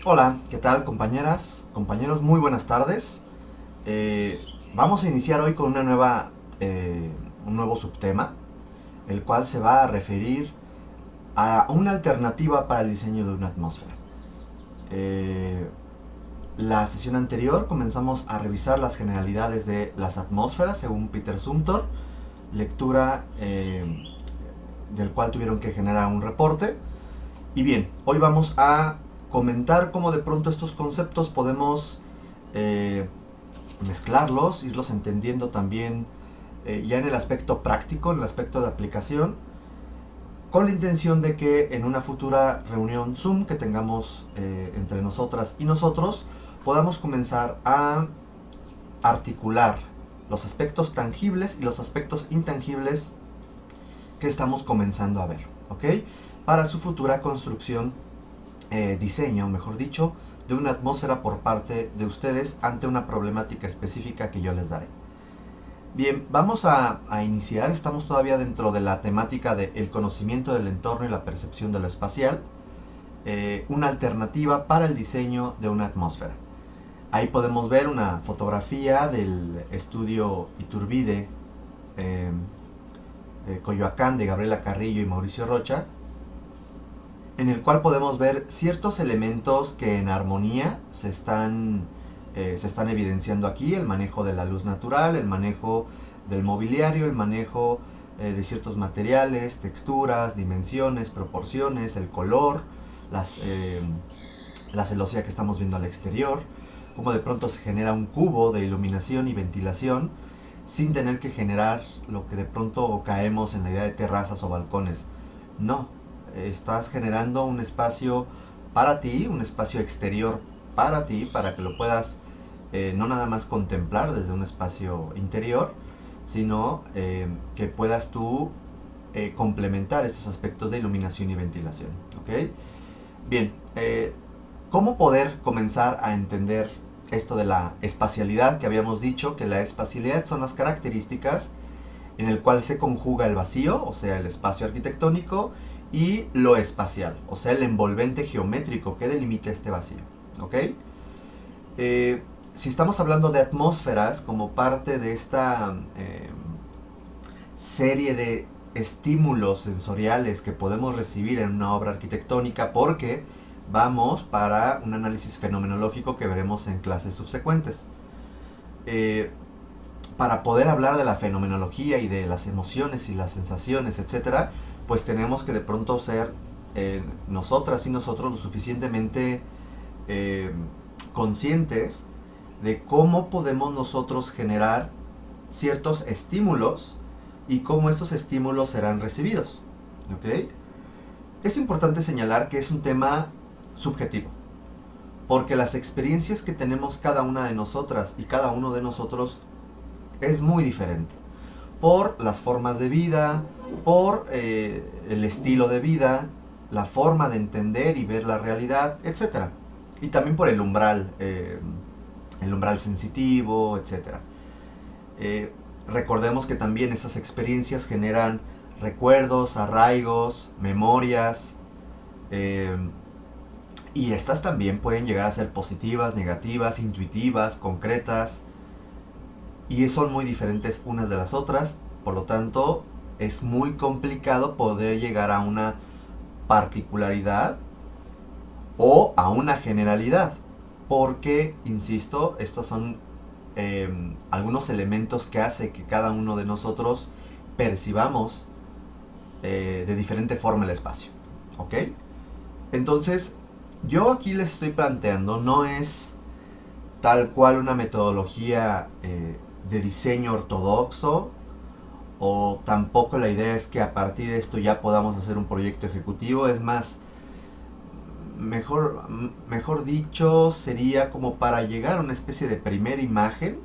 Hola, ¿qué tal compañeras, compañeros? Muy buenas tardes. Vamos a iniciar hoy con un nuevo subtema, el cual se va a referir a una alternativa para el diseño de una atmósfera. Eh, la sesión anterior comenzamos a revisar las generalidades de las atmósferas según Peter Zumthor, lectura del cual tuvieron que generar un reporte. Y bien, hoy vamos a comentar cómo de pronto estos conceptos podemos eh, mezclarlos, irlos entendiendo también ya en el aspecto práctico, en el aspecto de aplicación, con la intención de que en una futura reunión Zoom que tengamos entre nosotras y nosotros, podamos comenzar a articular los aspectos tangibles y los aspectos intangibles que estamos comenzando a ver, ¿ok? Para su futura construcción, diseño, mejor dicho, de una atmósfera por parte de ustedes ante una problemática específica que yo les daré. Bien, vamos a iniciar. Estamos todavía dentro de la temática del conocimiento del entorno y la percepción de lo espacial. Una alternativa para el diseño de una atmósfera. Ahí podemos ver una fotografía del estudio Iturbide, eh, Coyoacán, de Gabriela Carrillo y Mauricio Rocha, en el cual podemos ver ciertos elementos que en armonía se están evidenciando aquí: el manejo de la luz natural, el manejo del mobiliario, el manejo de ciertos materiales, texturas, dimensiones, proporciones, el color, las, eh, la celosía que estamos viendo al exterior, cómo de pronto se genera un cubo de iluminación y ventilación sin tener que generar lo que de pronto caemos en la idea de terrazas o balcones. No, estás generando un espacio para ti, un espacio exterior para ti, para que lo puedas no nada más contemplar desde un espacio interior, sino que puedas tú complementar estos aspectos de iluminación y ventilación. ¿Ok? Bien, ¿cómo poder comenzar a entender esto de la espacialidad que habíamos dicho? Que la espacialidad son las características en el cual se conjuga el vacío, o sea, el espacio arquitectónico, y lo espacial, o sea, el envolvente geométrico que delimita este vacío. ¿Ok? Si estamos hablando de atmósferas como parte de esta serie de estímulos sensoriales que podemos recibir en una obra arquitectónica, porque vamos para un análisis fenomenológico que veremos en clases subsecuentes. Eh, para poder hablar de la fenomenología y de las emociones y las sensaciones, etcétera, pues tenemos que de pronto ser nosotras y nosotros lo suficientemente eh, conscientes de cómo podemos nosotros generar ciertos estímulos y cómo estos estímulos serán recibidos. ¿Ok? Es importante señalar que es un tema subjetivo, porque las experiencias que tenemos cada una de nosotras y cada uno de nosotros es muy diferente. Por las formas de vida, por el estilo de vida, la forma de entender y ver la realidad, etcétera. Y también por el umbral sensitivo, etcétera. Eh, Recordemos que también esas experiencias generan recuerdos, arraigos, memorias, eh, y estas también pueden llegar a ser positivas, negativas, intuitivas, concretas, y son muy diferentes unas de las otras. Por lo tanto, es muy complicado poder llegar a una particularidad o a una generalidad, porque, insisto, estos son algunos elementos que hace que cada uno de nosotros percibamos de diferente forma el espacio. ¿Ok? Entonces, yo aquí les estoy planteando, no es tal cual una metodología de diseño ortodoxo, o tampoco la idea es que a partir de esto ya podamos hacer un proyecto ejecutivo. Es más, mejor dicho, sería como para llegar a una especie de primera imagen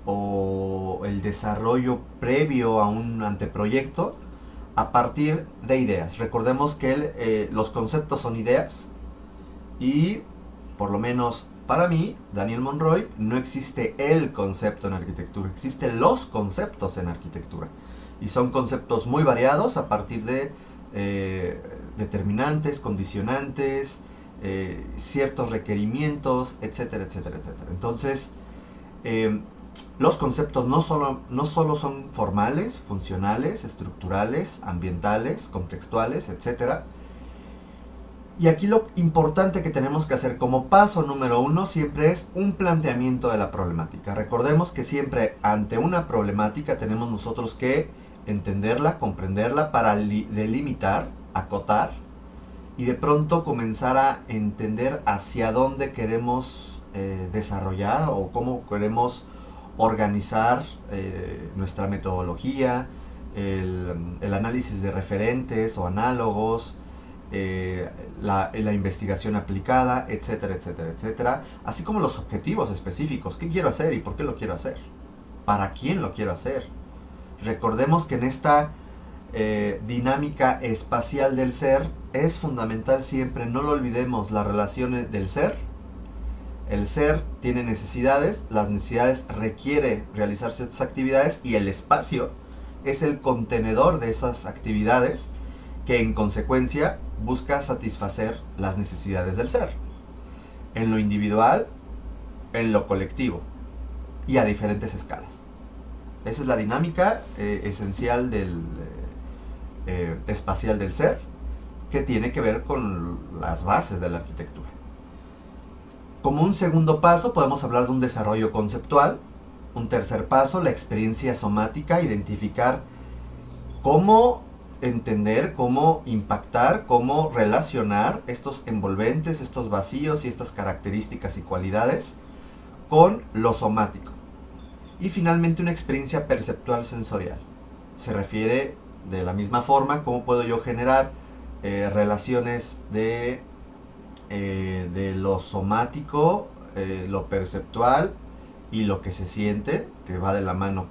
o el desarrollo previo a un anteproyecto a partir de ideas. Recordemos que los conceptos son ideas, y por lo menos para mí, Daniel Monroy, no existe el concepto en arquitectura, existen los conceptos en arquitectura. Y son conceptos muy variados a partir de determinantes, condicionantes, ciertos requerimientos, etcétera, etcétera, etcétera. Entonces, los conceptos no solo son formales, funcionales, estructurales, ambientales, contextuales, etcétera. Y aquí lo importante que tenemos que hacer como paso número 1 siempre es un planteamiento de la problemática. Recordemos que siempre ante una problemática tenemos nosotros que entenderla, comprenderla para delimitar, acotar y de pronto comenzar a entender hacia dónde queremos desarrollar o cómo queremos organizar nuestra metodología, el análisis de referentes o análogos, la investigación aplicada, etcétera, etcétera, etcétera, así como los objetivos específicos, qué quiero hacer y por qué lo quiero hacer, para quién lo quiero hacer. Recordemos que en esta dinámica espacial del ser es fundamental siempre, no lo olvidemos, las relaciones del ser. El ser tiene necesidades, las necesidades requiere realizar ciertas actividades y el espacio es el contenedor de esas actividades que en consecuencia busca satisfacer las necesidades del ser, en lo individual, en lo colectivo y a diferentes escalas. Esa es la dinámica esencial del espacial del ser, que tiene que ver con las bases de la arquitectura. Como un segundo paso podemos hablar de un desarrollo conceptual. Un tercer paso, la experiencia somática, identificar cómo entender, cómo impactar, cómo relacionar estos envolventes, estos vacíos y estas características y cualidades con lo somático. Y finalmente una experiencia perceptual sensorial. Se refiere de la misma forma cómo puedo yo generar relaciones de lo somático, lo perceptual y lo que se siente, que va de la mano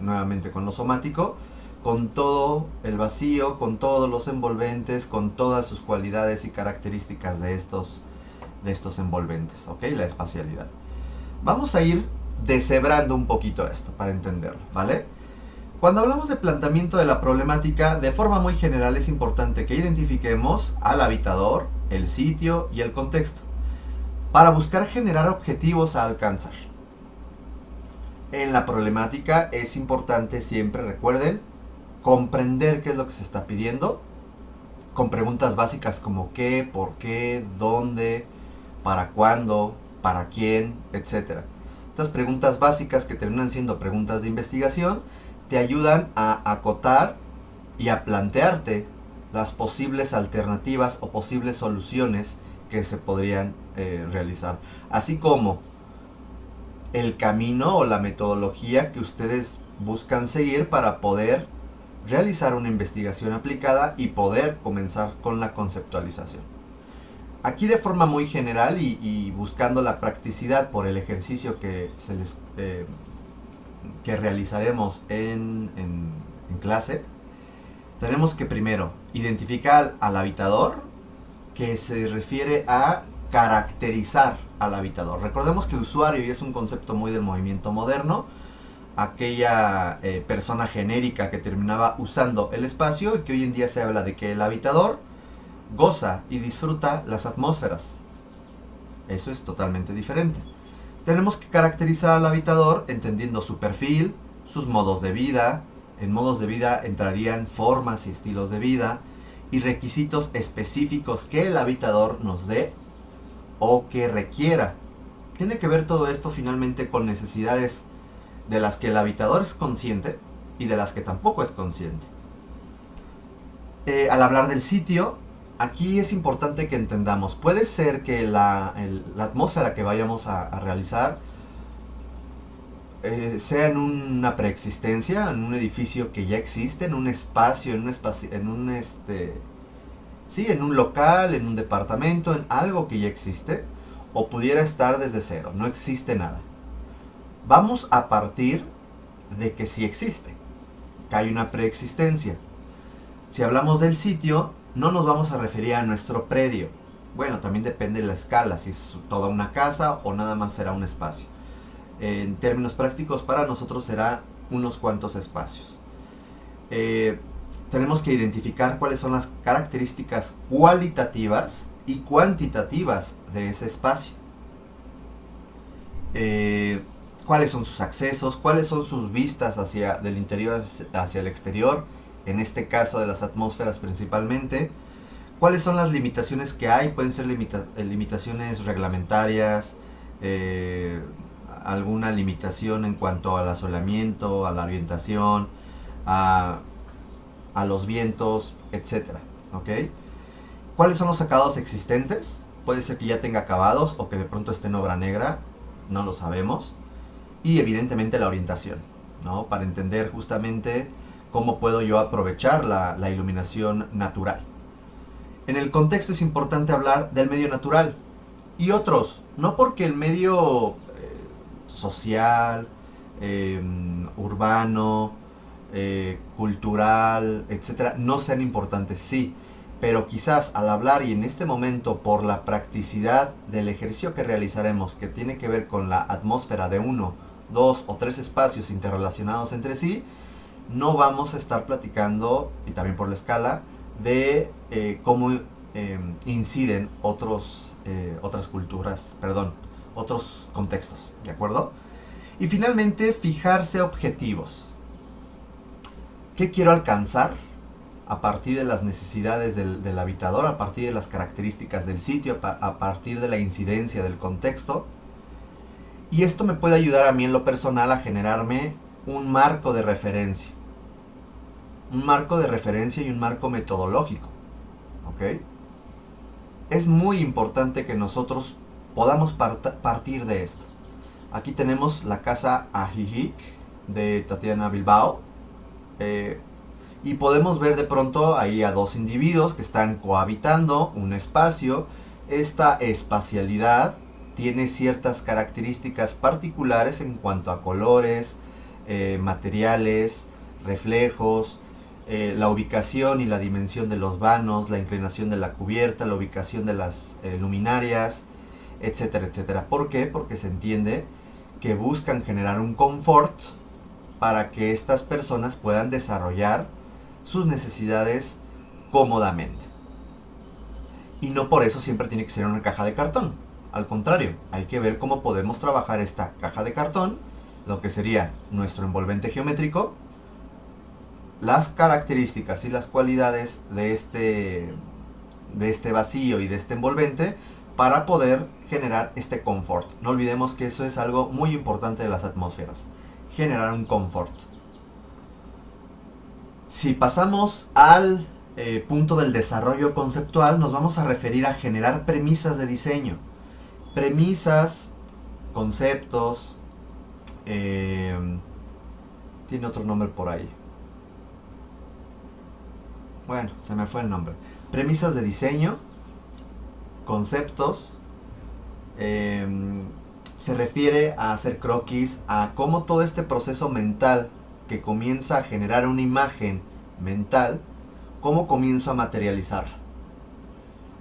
nuevamente con lo somático, con todo el vacío, con todos los envolventes, con todas sus cualidades y características de estos envolventes, ¿ok? La espacialidad. Vamos a ir deshebrando un poquito esto para entenderlo, ¿vale? Cuando hablamos de planteamiento de la problemática, de forma muy general es importante que identifiquemos al habitador, el sitio y el contexto, para buscar generar objetivos a alcanzar. En la problemática es importante siempre, recuerden, comprender qué es lo que se está pidiendo, con preguntas básicas como qué, por qué, dónde, para cuándo, para quién, etc. Estas preguntas básicas, que terminan siendo preguntas de investigación, te ayudan a acotar y a plantearte las posibles alternativas o posibles soluciones que se podrían realizar, así como el camino o la metodología que ustedes buscan seguir para poder realizar una investigación aplicada y poder comenzar con la conceptualización. Aquí de forma muy general y buscando la practicidad por el ejercicio que realizaremos en clase, tenemos que primero identificar al habitador, que se refiere a caracterizar al habitador. Recordemos que usuario es un concepto muy del movimiento moderno, aquella persona genérica que terminaba usando el espacio y que hoy en día se habla de que el habitador goza y disfruta las atmósferas. Eso es totalmente diferente. Tenemos que caracterizar al habitador entendiendo su perfil, sus modos de vida. En modos de vida entrarían formas y estilos de vida y requisitos específicos que el habitador nos dé o que requiera. Tiene que ver todo esto finalmente con necesidades de las que el habitador es consciente y de las que tampoco es consciente. Al hablar del sitio, aquí es importante que entendamos, puede ser que la atmósfera que vayamos a realizar sea en una preexistencia, en un edificio que ya existe, en un espacio, en un local, en un departamento, en algo que ya existe, o pudiera estar desde cero, no existe nada. Vamos a partir de que sí existe, que hay una preexistencia. Si hablamos del sitio, no nos vamos a referir a nuestro predio. Bueno, también depende de la escala, si es toda una casa o nada más será un espacio. En términos prácticos, para nosotros será unos cuantos espacios. Tenemos que identificar cuáles son las características cualitativas y cuantitativas de ese espacio. Cuáles son sus accesos, cuáles son sus vistas del interior hacia el exterior, en este caso de las atmósferas principalmente. ¿Cuáles son las limitaciones que hay? Pueden ser limitaciones reglamentarias, alguna limitación en cuanto al asolamiento, a la orientación, a los vientos, etc. ¿Okay? ¿Cuáles son los acabados existentes? Puede ser que ya tenga acabados o que de pronto esté en obra negra, no lo sabemos. Y evidentemente la orientación, ¿no? Para entender justamente cómo puedo yo aprovechar la iluminación natural. En el contexto es importante hablar del medio natural y otros, no porque el medio social, urbano, cultural, etcétera, no sean importantes, sí, pero quizás al hablar y en este momento por la practicidad del ejercicio que realizaremos, que tiene que ver con la atmósfera de 1, 2 o 3 espacios interrelacionados entre sí, no vamos a estar platicando, y también por la escala, de cómo inciden otras culturas, otros contextos, ¿de acuerdo? Y finalmente, fijarse objetivos. ¿Qué quiero alcanzar a partir de las necesidades del habitador, a partir de las características del sitio, a partir de la incidencia del contexto? Y esto me puede ayudar a mí en lo personal a generarme un marco de referencia. Un marco de referencia y un marco metodológico. ¿Ok? Es muy importante que nosotros podamos partir de esto. Aquí tenemos la casa Ajijic de Tatiana Bilbao. Y podemos ver de pronto ahí a dos individuos que están cohabitando un espacio. Esta espacialidad tiene ciertas características particulares en cuanto a colores, materiales, reflejos, la ubicación y la dimensión de los vanos, la inclinación de la cubierta, la ubicación de las luminarias, etcétera, etcétera. ¿Por qué? Porque se entiende que buscan generar un confort para que estas personas puedan desarrollar sus necesidades cómodamente. Y no por eso siempre tiene que ser una caja de cartón. Al contrario, hay que ver cómo podemos trabajar esta caja de cartón, lo que sería nuestro envolvente geométrico, las características y las cualidades de este vacío y de este envolvente para poder generar este confort. No olvidemos que eso es algo muy importante de las atmósferas, generar un confort. Si pasamos al punto del desarrollo conceptual, nos vamos a referir a generar premisas de diseño. Premisas, conceptos, tiene otro nombre por ahí. Bueno, se me fue el nombre. Premisas de diseño, conceptos, se refiere a hacer croquis, a cómo todo este proceso mental que comienza a generar una imagen mental, cómo comienzo a materializarlo.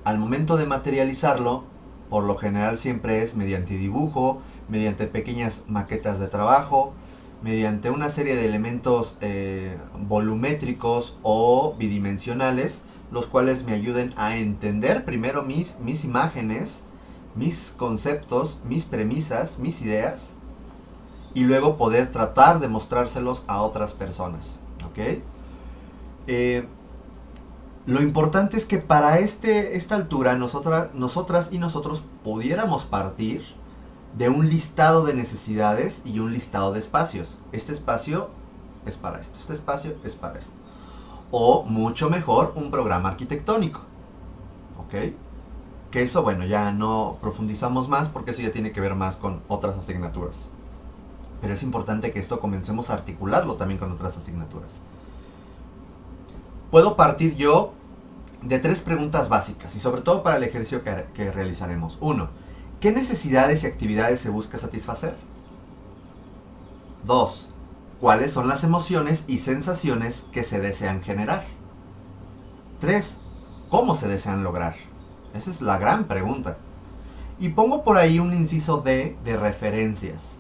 Al momento de materializarlo, por lo general siempre es mediante dibujo, mediante pequeñas maquetas de trabajo, mediante una serie de elementos volumétricos o bidimensionales, los cuales me ayuden a entender primero mis imágenes, mis conceptos, mis premisas, mis ideas, y luego poder tratar de mostrárselos a otras personas. ¿Ok? Lo importante es que para esta altura nosotras y nosotros pudiéramos partir de un listado de necesidades y un listado de espacios. Este espacio es para esto, este espacio es para esto. O mucho mejor, un programa arquitectónico. ¿Ok? Que eso, bueno, ya no profundizamos más porque eso ya tiene que ver más con otras asignaturas. Pero es importante que esto comencemos a articularlo también con otras asignaturas. Puedo partir yo de 3 preguntas básicas y sobre todo para el ejercicio que realizaremos. 1. ¿Qué necesidades y actividades se busca satisfacer? 2. ¿Cuáles son las emociones y sensaciones que se desean generar? 3. ¿Cómo se desean lograr? Esa es la gran pregunta. Y pongo por ahí un inciso D de referencias.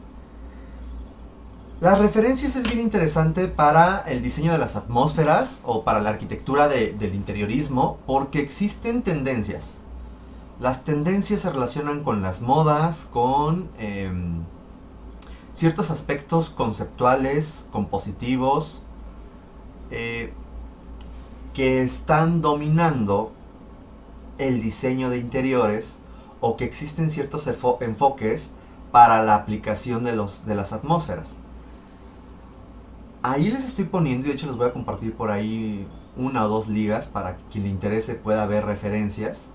Las referencias es bien interesante para el diseño de las atmósferas o para la arquitectura del interiorismo porque existen tendencias. Las tendencias se relacionan con las modas, con ciertos aspectos conceptuales, compositivos, eh, que están dominando el diseño de interiores o que existen ciertos enfoques para la aplicación de las atmósferas. Ahí les estoy poniendo, y de hecho les voy a compartir por ahí una o dos ligas para que quien le interese pueda ver referencias.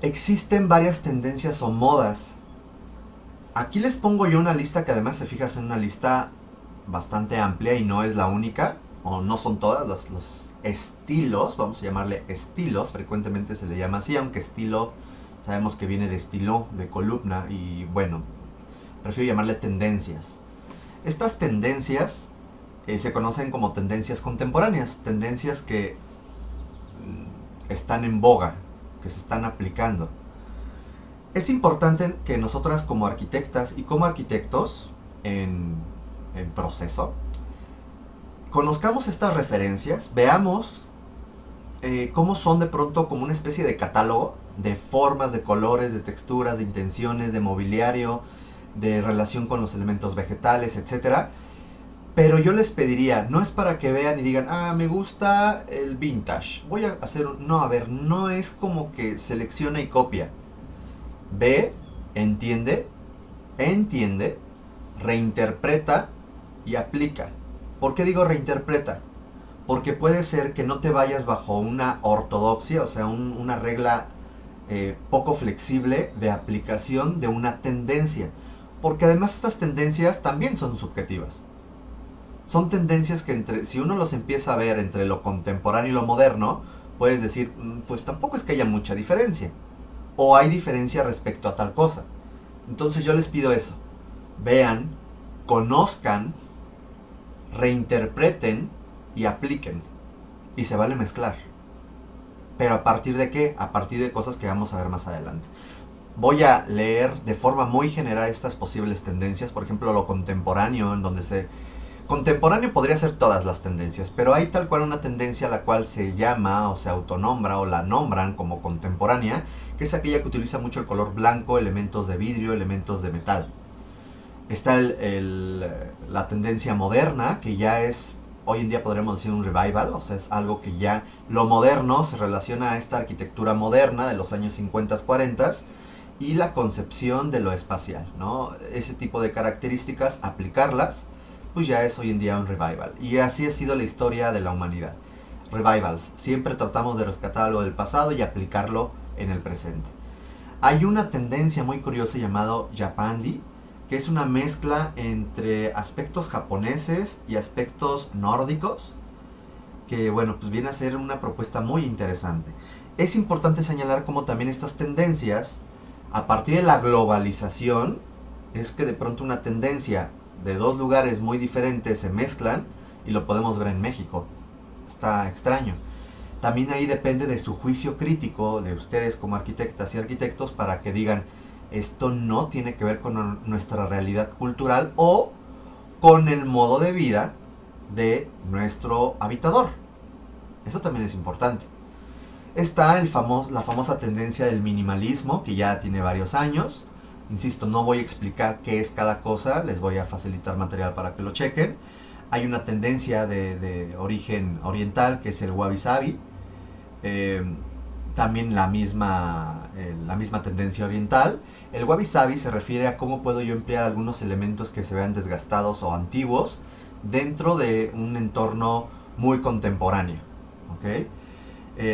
Existen varias tendencias o modas. Aquí les pongo yo una lista que además, se fijas, en una lista bastante amplia y no es la única, o no son todas los estilos, vamos a llamarle estilos, frecuentemente se le llama así, aunque estilo sabemos que viene de estilo, de columna, y bueno, prefiero llamarle tendencias. Estas tendencias se conocen como tendencias contemporáneas, tendencias que están en boga, que se están aplicando. Es importante que nosotras como arquitectas y como arquitectos en proceso, conozcamos estas referencias, veamos cómo son de pronto como una especie de catálogo de formas, de colores, de texturas, de intenciones, de mobiliario, de relación con los elementos vegetales, etcétera. Pero yo les pediría, no es para que vean y digan, ah, me gusta el vintage, voy a hacer no, a ver, no es como que selecciona y copia. Ve, entiende, reinterpreta y aplica. ¿Por qué digo reinterpreta? Porque puede ser que no te vayas bajo una ortodoxia, o sea, una regla poco flexible de aplicación de una tendencia. Porque además estas tendencias también son subjetivas. Son tendencias que si uno los empieza a ver entre lo contemporáneo y lo moderno, puedes decir, pues tampoco es que haya mucha diferencia. O hay diferencia respecto a tal cosa. Entonces yo les pido eso. Vean, conozcan, reinterpreten y apliquen. Y se vale mezclar. ¿Pero a partir de qué? A partir de cosas que vamos a ver más adelante. Voy a leer de forma muy general estas posibles tendencias. Por ejemplo, lo contemporáneo, en donde contemporáneo podría ser todas las tendencias, pero hay tal cual una tendencia a la cual se llama o se autonombra o la nombran como contemporánea, que es aquella que utiliza mucho el color blanco, elementos de vidrio, elementos de metal. Está la tendencia moderna, que ya es, hoy en día podríamos decir un revival, o sea, es algo que ya lo moderno se relaciona a esta arquitectura moderna de los años 50, 40 y la concepción de lo espacial, ¿no? Ese tipo de características, aplicarlas, pues ya es hoy en día un revival. Y así ha sido la historia de la humanidad. Revivals, siempre tratamos de rescatar algo del pasado y aplicarlo en el presente. Hay una tendencia muy curiosa llamado Japandi, que es una mezcla entre aspectos japoneses y aspectos nórdicos, que bueno, pues viene a ser una propuesta muy interesante. Es importante señalar cómo también estas tendencias, a partir de la globalización, es que de pronto una tendencia de dos lugares muy diferentes se mezclan, y lo podemos ver en México. Está extraño. También ahí depende de su juicio crítico de ustedes como arquitectas y arquitectos para que digan, esto no tiene que ver con nuestra realidad cultural o con el modo de vida de nuestro habitador. Eso también es importante. Está la famosa tendencia del minimalismo, que ya tiene varios años. Insisto, no voy a explicar qué es cada cosa, les voy a facilitar material para que lo chequen. Hay una tendencia de origen oriental, que es el wabi sabi. También la misma tendencia oriental. El wabi sabi se refiere a cómo puedo yo emplear algunos elementos que se vean desgastados o antiguos dentro de un entorno muy contemporáneo. ¿Okay?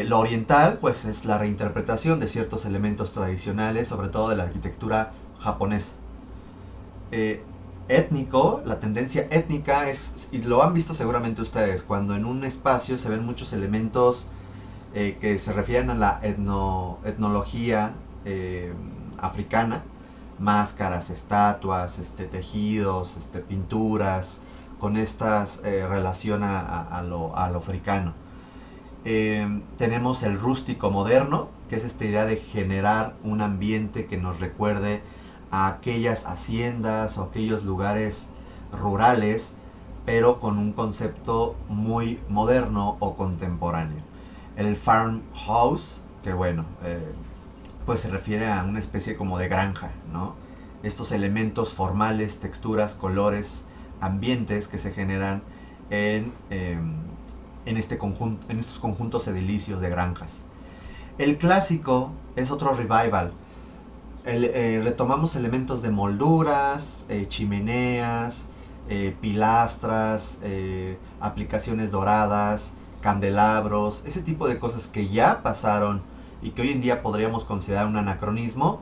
Lo oriental, pues, es la reinterpretación de ciertos elementos tradicionales, sobre todo de la arquitectura japonesa. Étnico, la tendencia étnica es, y lo han visto seguramente ustedes, cuando en un espacio se ven muchos elementos que se refieren a la etnología africana, máscaras, estatuas, tejidos, pinturas, con esta relación a lo africano. Tenemos el rústico moderno, que es esta idea de generar un ambiente que nos recuerde a aquellas haciendas o aquellos lugares rurales, pero con un concepto muy moderno o contemporáneo. El farmhouse, que bueno, pues se refiere a una especie como de granja, ¿no? Estos elementos formales, texturas, colores, ambientes que se generan en estos conjuntos edilicios de granjas. El clásico es otro revival. Retomamos elementos de molduras, chimeneas, pilastras, aplicaciones doradas, candelabros, ese tipo de cosas que ya pasaron y que hoy en día podríamos considerar un anacronismo,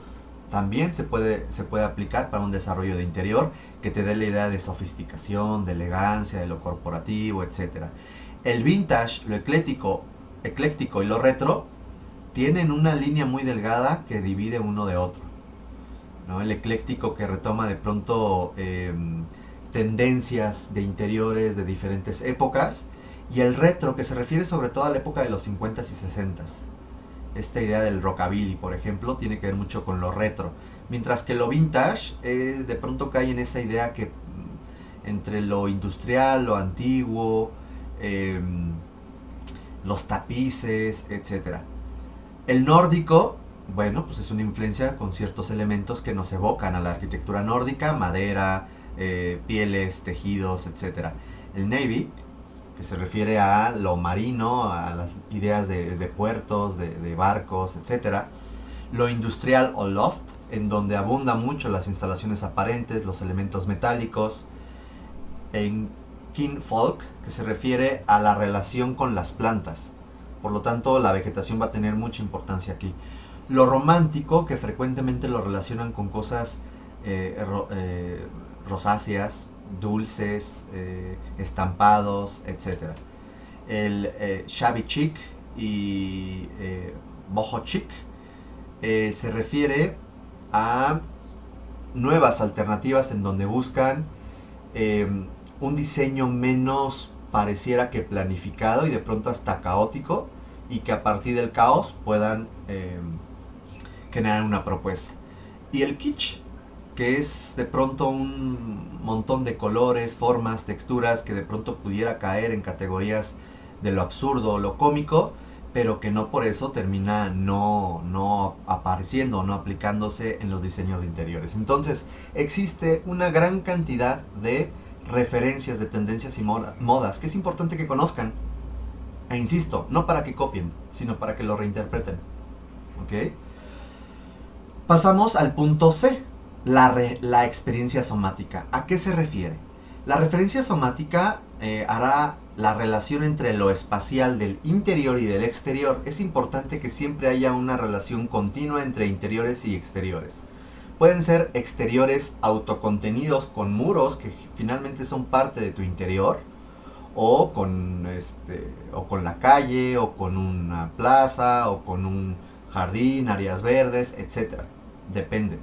también se puede aplicar para un desarrollo de interior que te dé la idea de sofisticación, de elegancia, de lo corporativo, etc. El vintage, lo ecléctico y lo retro tienen una línea muy delgada que divide uno de otro, ¿no? El ecléctico que retoma de pronto tendencias de interiores de diferentes épocas, y el retro que se refiere sobre todo a la época de los 50s y 60s. Esta idea del rockabilly, por ejemplo, tiene que ver mucho con lo retro, mientras que lo vintage de pronto cae en esa idea que entre lo industrial, lo antiguo, los tapices, etcétera. El nórdico, bueno, pues es una influencia con ciertos elementos que nos evocan a la arquitectura nórdica: madera, pieles, tejidos, etc. El navy, que se refiere a lo marino, a las ideas de puertos, de barcos, etc. Lo industrial o loft, en donde abunda mucho las instalaciones aparentes, los elementos metálicos. En kinfolk, que se refiere a la relación con las plantas. Por lo tanto, la vegetación va a tener mucha importancia aquí. Lo romántico, que frecuentemente lo relacionan con cosas rosáceas, dulces, estampados, etc. El shabby chic y boho chic se refiere a nuevas alternativas en donde buscan un diseño menos pareciera que planificado y de pronto hasta caótico, y que a partir del caos puedan generar una propuesta. Y el kitsch, que es de pronto un montón de colores, formas, texturas que de pronto pudiera caer en categorías de lo absurdo o lo cómico, pero que no por eso termina no apareciendo, no aplicándose en los diseños de interiores. Entonces existe una gran cantidad de referencias, de tendencias y modas que es importante que conozcan. E insisto, no para que copien, sino para que lo reinterpreten. ¿Ok? Pasamos al punto C, la experiencia somática. ¿A qué se refiere? La referencia somática hará la relación entre lo espacial del interior y del exterior. Es importante que siempre haya una relación continua entre interiores y exteriores. Pueden ser exteriores autocontenidos con muros que finalmente son parte de tu interior, o con la calle, o con una plaza, o con un jardín, áreas verdes, etc. Depende.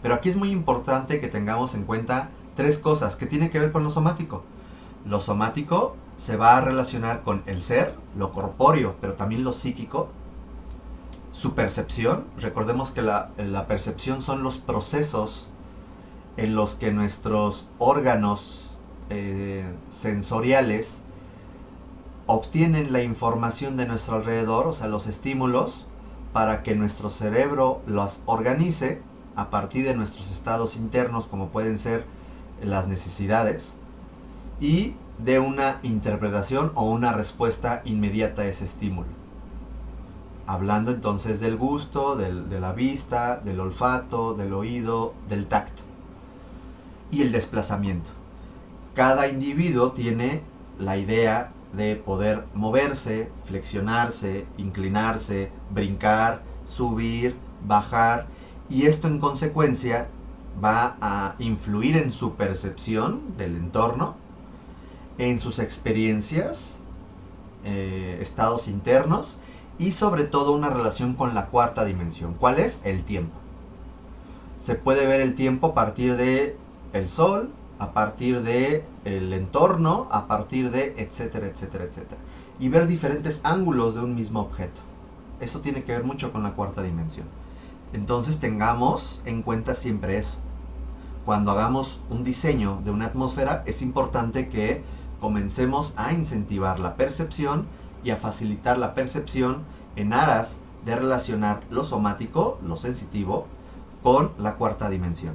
Pero aquí es muy importante que tengamos en cuenta tres cosas que tienen que ver con lo somático. Lo somático se va a relacionar con el ser, lo corpóreo, pero también lo psíquico. Su percepción, recordemos que la percepción son los procesos en los que nuestros órganos sensoriales obtienen la información de nuestro alrededor, o sea, los estímulos, para que nuestro cerebro los organice a partir de nuestros estados internos, como pueden ser las necesidades, y de una interpretación o una respuesta inmediata a ese estímulo. Hablando entonces del gusto, de la vista, del olfato, del oído, del tacto. Y el desplazamiento. Cada individuo tiene la idea de poder moverse, flexionarse, inclinarse, brincar, subir, bajar, y esto en consecuencia va a influir en su percepción del entorno, en sus experiencias, estados internos, y sobre todo una relación con la cuarta dimensión. ¿Cuál es? El tiempo. Se puede ver el tiempo a partir de el sol, a partir de el entorno, a partir de etcétera, etcétera, etcétera. Y ver diferentes ángulos de un mismo objeto. Eso tiene que ver mucho con la cuarta dimensión. Entonces tengamos en cuenta siempre eso. Cuando hagamos un diseño de una atmósfera, es importante que comencemos a incentivar la percepción y a facilitar la percepción en aras de relacionar lo somático, lo sensitivo, con la cuarta dimensión.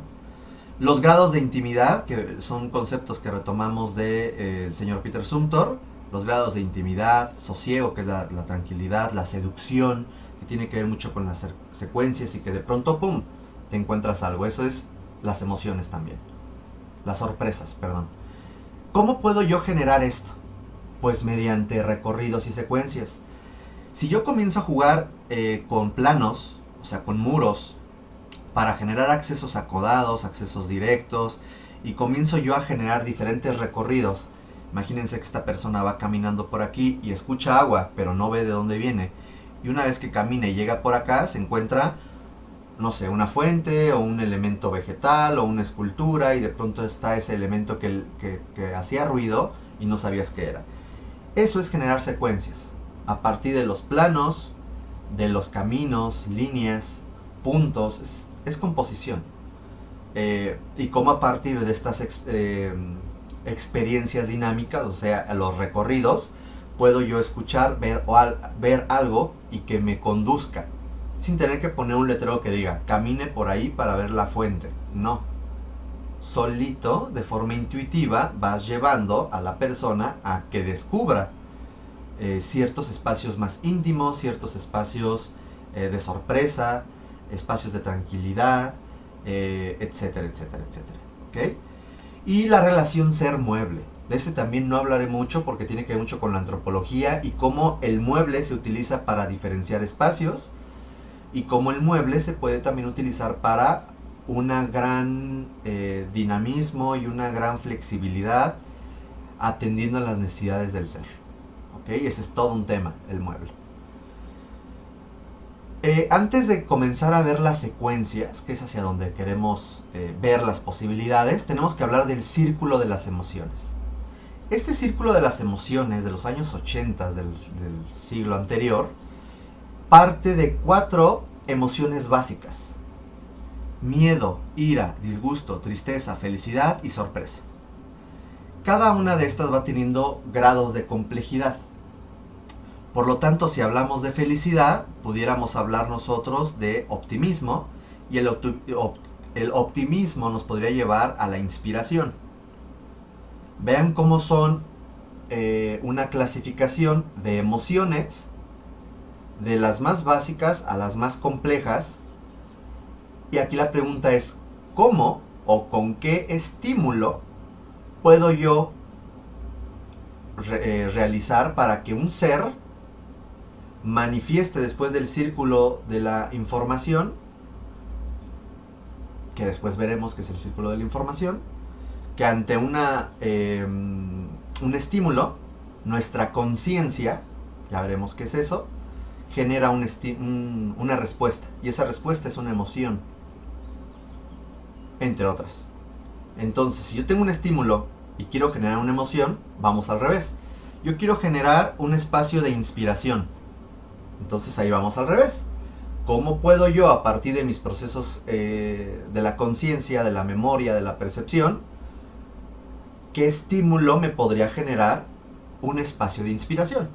Los grados de intimidad, que son conceptos que retomamos del señor Peter Zumthor, los grados de intimidad, sosiego, que es la tranquilidad, la seducción, que tiene que ver mucho con las secuencias y que de pronto, ¡pum!, te encuentras algo. Eso es las emociones también. Las sorpresas, perdón. ¿Cómo puedo yo generar esto? Pues mediante recorridos y secuencias. Si yo comienzo a jugar con planos, o sea, con muros, para generar accesos acodados, accesos directos, y comienzo yo a generar diferentes recorridos. Imagínense que esta persona va caminando por aquí y escucha agua, pero no ve de dónde viene. Y una vez que camina y llega por acá, se encuentra, no sé, una fuente o un elemento vegetal o una escultura, y de pronto está ese elemento que hacía ruido y no sabías qué era. Eso es generar secuencias. A partir de los planos, de los caminos, líneas, puntos, es composición. Y cómo a partir de estas experiencias dinámicas, o sea, los recorridos, puedo yo escuchar, ver algo y que me conduzca, sin tener que poner un letrero que diga, camine por ahí para ver la fuente. No. Solito, de forma intuitiva, vas llevando a la persona a que descubra ciertos espacios más íntimos, ciertos espacios de sorpresa, espacios de tranquilidad, etcétera, etcétera, etcétera. ¿Okay? Y la relación ser mueble. De ese también no hablaré mucho porque tiene que ver mucho con la antropología y cómo el mueble se utiliza para diferenciar espacios y cómo el mueble se puede también utilizar para una gran dinamismo y una gran flexibilidad atendiendo a las necesidades del ser. ¿Okay? Ese es todo un tema, el mueble. Antes de comenzar a ver las secuencias, que es hacia donde queremos ver las posibilidades, tenemos que hablar del círculo de las emociones. Este círculo de las emociones de los años 80 del siglo anterior parte de 4 emociones básicas: miedo, ira, disgusto, tristeza, felicidad y sorpresa. Cada una de estas va teniendo grados de complejidad. Por lo tanto, si hablamos de felicidad, pudiéramos hablar nosotros de optimismo, y el optimismo nos podría llevar a la inspiración. Vean cómo son una clasificación de emociones, de las más básicas a las más complejas. Y aquí la pregunta es, ¿cómo o con qué estímulo puedo yo realizar para que un ser manifieste después del círculo de la información, que después veremos que es el círculo de la información, que ante un estímulo, nuestra conciencia, ya veremos qué es eso, genera una respuesta, y esa respuesta es una emoción, entre otras. Entonces, si yo tengo un estímulo y quiero generar una emoción, vamos al revés. Yo quiero generar un espacio de inspiración. Entonces ahí vamos al revés. ¿Cómo puedo yo, a partir de mis procesos de la conciencia, de la memoria, de la percepción, qué estímulo me podría generar un espacio de inspiración?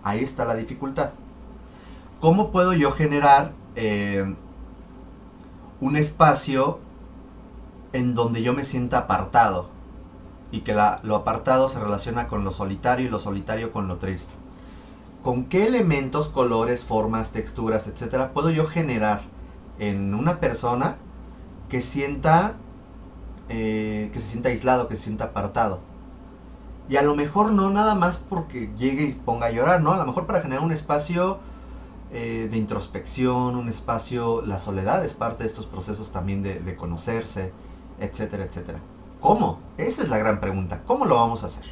Ahí está la dificultad. ¿Cómo puedo yo generar un espacio en donde yo me sienta apartado? Y que lo apartado se relaciona con lo solitario y lo solitario con lo triste. ¿Con qué elementos, colores, formas, texturas, etcétera, puedo yo generar en una persona que se sienta aislado, que se sienta apartado? Y a lo mejor no nada más porque llegue y ponga a llorar, ¿no? A lo mejor para generar un espacio de introspección, un espacio, la soledad es parte de estos procesos también de conocerse, etcétera, etcétera. ¿Cómo? Esa es la gran pregunta. ¿Cómo lo vamos a hacer?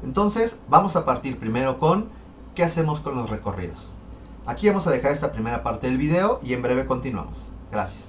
Entonces, vamos a partir primero con ¿qué hacemos con los recorridos? Aquí vamos a dejar esta primera parte del video y en breve continuamos. Gracias.